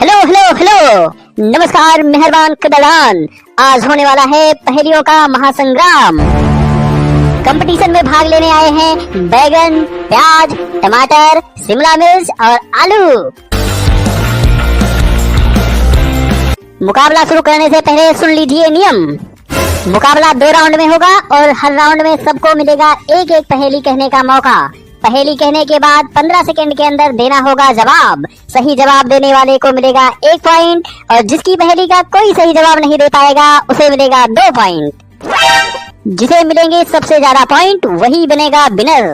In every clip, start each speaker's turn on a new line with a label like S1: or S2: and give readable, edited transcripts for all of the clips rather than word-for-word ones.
S1: Hello hello hello, नमस्कार मेहरबान कदलान। आज होने वाला है पहेलियों का महासंग्राम। कंपटीशन में भाग लेने आए हैं बैगन, प्याज, टमाटर, शिमला मिर्च और आलू। मुकाबला शुरू करने से पहले सुन लीजिए नियम। मुकाबला 2 राउंड में होगा और हर राउंड में सबको मिलेगा एक एक पहेली कहने का मौका। पहेली कहने के बाद 15 सेकंड के अंदर देना होगा जवाब। सही जवाब देने वाले को मिलेगा 1 पॉइंट और जिसकी पहेली का कोई सही जवाब नहीं दे पाएगा उसे मिलेगा 2 पॉइंट। जिसे मिलेंगे सबसे ज्यादा पॉइंट वही बनेगा विनर।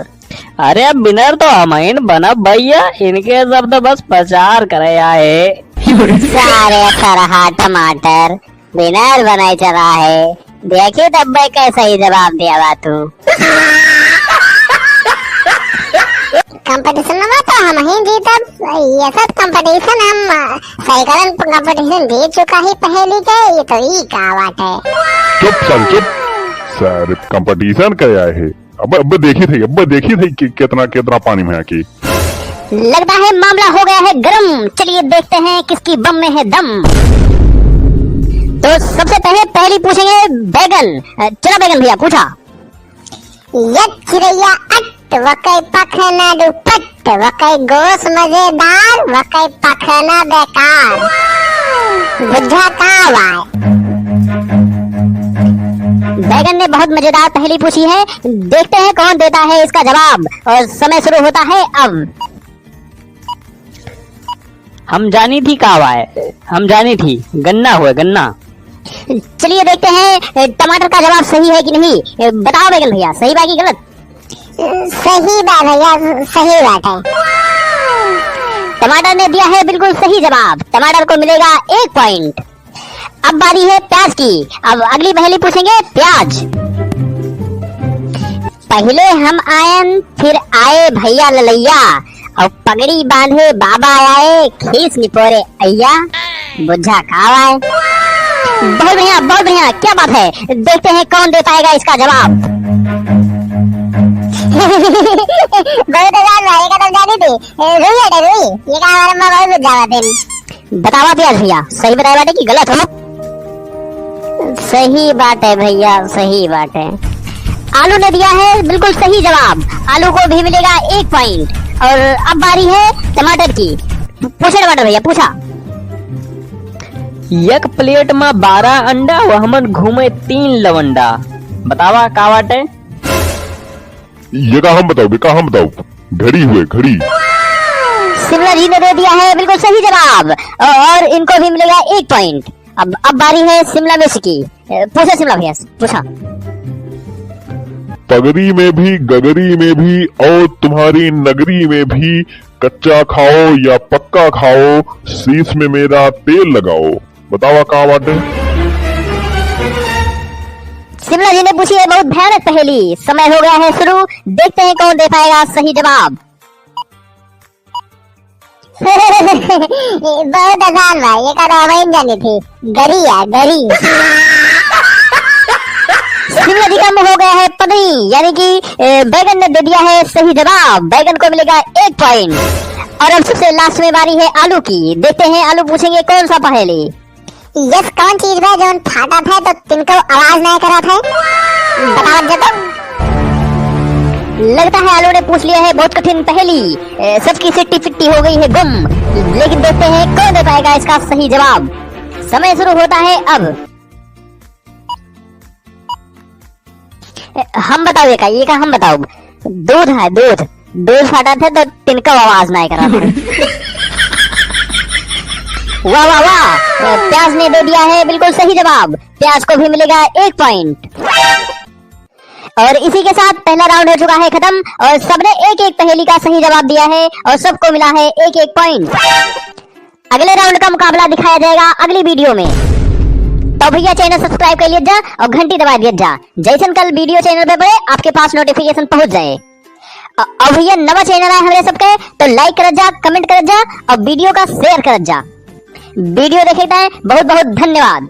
S2: अरे अब विनर तो हम बना भैया, इनके सब तो बस प्रचार करे आए।
S1: सारे अच्छा रहा टमाटर, विनर बनाई चला है। देखिए तब भाई कैसा ही जवाब दिया बा तू।
S3: कंपटीशन में तो हम ही जीतब। ये सब कंपटीशन हम साइकिल कंपटीशन जीत चुका ही पहेली के। ये तो ई का बात है।
S4: चुप सर कंपटीशन कर आए है। अब देखी थी कि कितना पानी में आके।
S1: लगता है मामला हो गया है गरम। चलिए देखते हैं किसकी बम में है दम। तो सबसे पहले पहली पूछेंगे बैगन। चलो बैगन भैया पूछा।
S3: एक चिड़ैया अट वकई पखना दुपट वकई गोश मजेदार वकई पखना बेकार बुझा कावा।
S1: बैगन ने बहुत मजेदार पहेली पूछी है। देखते हैं कौन देता है इसका जवाब और समय शुरू होता है अब।
S2: हम जानी थी कावा है, हम जानी थी गन्ना हुआ गन्ना।
S1: चलिए देखते हैं टमाटर का जवाब सही है कि नहीं। बताओ बैगन भैया सही बात की गलत।
S3: सही बात भैया, सही बात है।
S1: टमाटर ने दिया है बिल्कुल सही जवाब। टमाटर को मिलेगा 1 पॉइंट। अब बारी है प्याज की। अब अगली पहेली पूछेंगे प्याज। पहले हम आयन फिर आए भैया ललैया और पगड़ी बांधे बाबा आए खीस निपोरे अय्या बुझा खावा। बहुत बढ़िया, क्या बात है। देखते हैं कौन दे पाएगा इसका जवाब।
S3: बहुत भाई का तो जानी थी। रुई ये का हमारे मां बहुत बुझा थे।
S1: बतावा प्याज भैया सही बताया बात है कि गलत हो। सही बात है भैया, सही बात है। आलू ने दिया है बिल्कुल सही जवाब। आलू को भी मिलेगा 1 पॉइंट। और अब बारी है टमाटर की। पूछे टमाटर भैया पूछा।
S2: एक प्लेट में 12 अंडा व हमन घूमे 3 लवंडा। बतावा का बात है।
S4: ये का हम बताओ घड़ी हुए घड़ी।
S1: शिमला जी ने दे दिया है बिल्कुल सही जवाब और इनको भी मिलेगा 1 पॉइंट। अब बारी है शिमला मिर्च की। पूछा शिमला भैया पूछा।
S4: पगड़ी में भी गगरी में भी और तुम्हारी नगरी में भी कच्चा खाओ या पक्का खाओ शीश में मेरा तेल लगाओ। बतावा का बात है।
S1: शिमला जी ने पूछी है बहुत भयानक पहेली। समय हो गया है शुरू। देखते हैं कौन दे पाएगा सही जवाब।
S3: बहुत आसान भाई, ये का हमें जानी थी। गरी है गरी।
S1: शिमला जी का मुंह हो गया है पगड़ी, यानी कि बैगन ने दे दिया है सही जवाब। बैगन को मिलेगा 1 पॉइंट। और अब सबसे लास्ट में बारी है आलू की। देखते हैं आलू पूछेंगे कौन सा पहेली।
S3: यस कौन चीज है जो फाटा था तो तिनको आवाज नहीं करा था। बताओ जब।
S1: लगता है आलू ने पूछ लिया है बहुत कठिन पहेली। सबकी सिट्टी फिट्टी हो गई है गुम। लेकिन देखते हैं कौन दे पाएगा इसका सही जवाब। समय शुरू होता है अब। हम बताओ ये का हम बताओ। दूध है दूध फाटा था तो तिनका आवाज नहीं करा था। वाह वाह वाह, प्याज ने दे दिया है बिल्कुल सही जवाब। प्याज को भी मिलेगा 1 पॉइंट। और इसी के साथ पहला राउंड हो चुका है खत्म और सबने एक एक पहेली का सही जवाब दिया है और सबको मिला है 1-1 पॉइंट। अगले राउंड का मुकाबला दिखाया जाएगा अगली वीडियो में। तो भैया चैनल सब्सक्राइब कर लिया जा और घंटी दबा दिया जा। जैसन कल वीडियो चैनल पे पड़े आपके पास नोटिफिकेशन पहुंच जाए। और भैया नवा चैनल है हमारे सबके तो लाइक कर जा, कमेंट कर जा और वीडियो का शेयर कर जा। वीडियो देखे बहुत बहुत धन्यवाद।